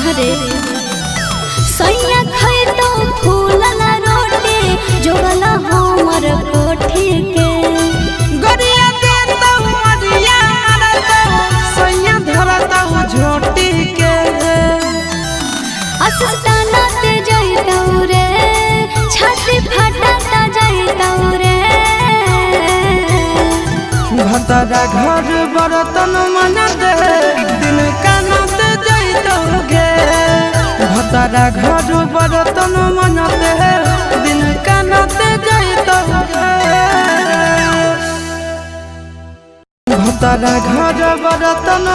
अरे सैया खैतो फूलला रोटी जोड़ला हमर कोठी के गरिया देता मरिया मारता सैया धरता झोटी के अस्ताना ते जाइतौ रे छाती फटाता जाइतौ रे भतरा घर बर्तन मन दे दिन कानत जाइतौ गे भतरा घर बर्तन मन दे दिन कानत जाइतौ गे भतरा घर बर्तन